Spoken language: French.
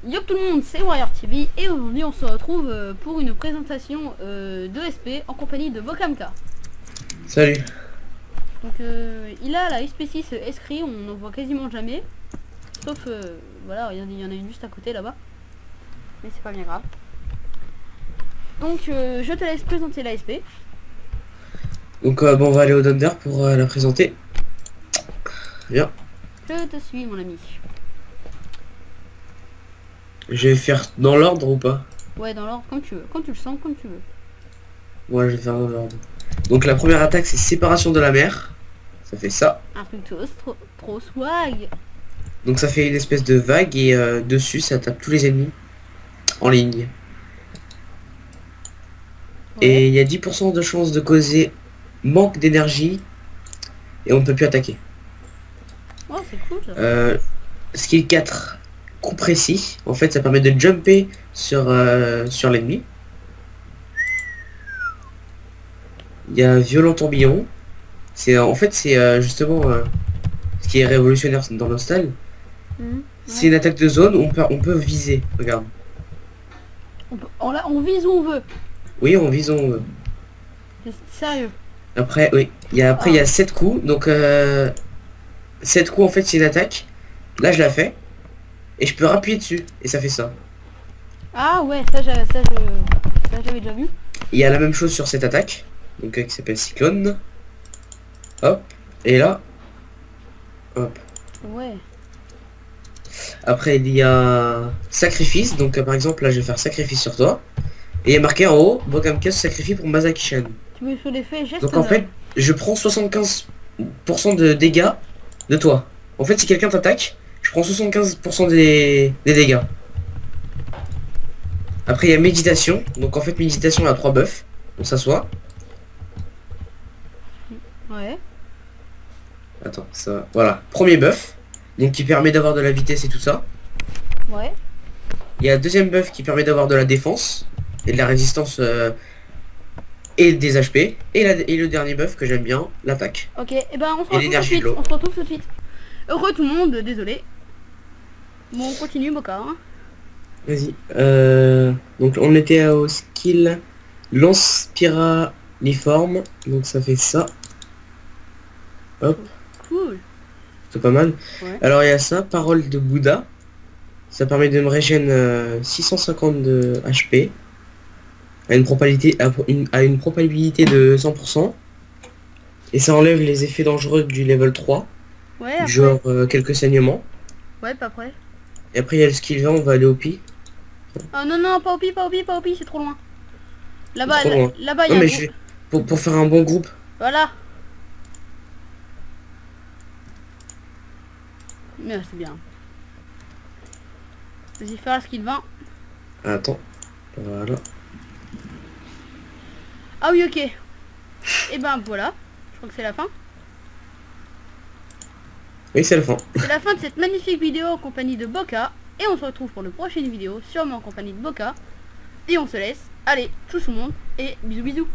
Yo tout le monde, c'est Warrior TV et aujourd'hui on se retrouve pour une présentation de SP en compagnie de Bokamka. Salut. Donc il a la SP6 Escrit, on n'en voit quasiment jamais. Sauf, voilà, il y en a une juste à côté là-bas. Mais c'est pas bien grave. Donc je te laisse présenter la SP. Donc bon, on va aller au Thunder pour la présenter. Viens. Je te suis mon ami. Je vais faire dans l'ordre ou pas? Ouais, dans l'ordre, comme tu veux. Quand tu le sens, comme tu veux. Ouais, je vais faire dans l'ordre. Donc la première attaque, c'est séparation de la mer. Ça fait ça. Un truc trop swag. Donc ça fait une espèce de vague et dessus, ça tape tous les ennemis en ligne. Ouais. Et il y a 10% de chance de causer manque d'énergie et on ne peut plus attaquer. Oh, c'est cool ça. Skill 4. Coup précis, en fait ça permet de jumper sur l'ennemi. Il y a violent tourbillon. C'est en fait c'est justement ce qui est révolutionnaire dans le style. Ouais. C'est une attaque de zone où on peut viser. Regarde. On vise où on veut. Oui, on vise où on veut. Sérieux. Après oui, il y a 7 coups. Donc 7 coups en fait c'est une attaque. Là je la fais. Et je peux appuyer dessus. Et ça fait ça. Ah ouais, ça j'avais déjà vu. Il y a la même chose sur cette attaque. Donc qui s'appelle Cyclone. Hop. Et là. Hop. Ouais. Après il y a sacrifice. Donc par exemple là je vais faire sacrifice sur toi. Et il y a marqué en haut, Bokamka se sacrifie pour Mazaki-chan. Tu veux sur l'effet geste. Donc en fait, je prends 75% de dégâts de toi. En fait si quelqu'un t'attaque, je prends 75% des dégâts. Après il y a méditation. Donc en fait méditation, il y a 3 buffs. On s'assoit. Ouais. Attends, ça. Voilà. Premier buff. Donc qui permet d'avoir de la vitesse et tout ça. Ouais. Il y a deuxième buff qui permet d'avoir de la défense. Et de la résistance et des HP. Et le dernier buff que j'aime bien, l'attaque. Ok, et ben on se Et retrouve tout de l'énergie suite. de l'eau. On se retrouve tout de suite. Heureux tout le monde, désolé. Bon, on continue, Boka. Hein. Vas-y. Donc on était au skill lance spiraliforme. Donc ça fait ça. Hop. Cool. C'est pas mal. Ouais. Alors il y a ça, parole de Bouddha. Ça permet de me régénérer 650 de HP. À une probabilité de 100%. Et ça enlève les effets dangereux du level 3. Ouais, après. Genre quelques saignements. Ouais, pas prêt. Et après il y a le skill 20, on va aller au pi. Ah non, non, pas au pi, c'est trop loin. Là-bas, Trop loin. là-bas, il y Non a mais un je gros- vais... pour faire un bon groupe. Voilà. Mais c'est bien. Vas-y, faire la skill 20. Attends. Voilà. Ah oui, ok. Et ben voilà. Je crois que c'est la fin. Oui, c'est la fin. C'est la fin de cette magnifique vidéo en compagnie de Boka. Et on se retrouve pour une prochaine vidéo, sûrement en compagnie de Boka. Et on se laisse. Allez, tchou tout le monde. Et bisous bisous.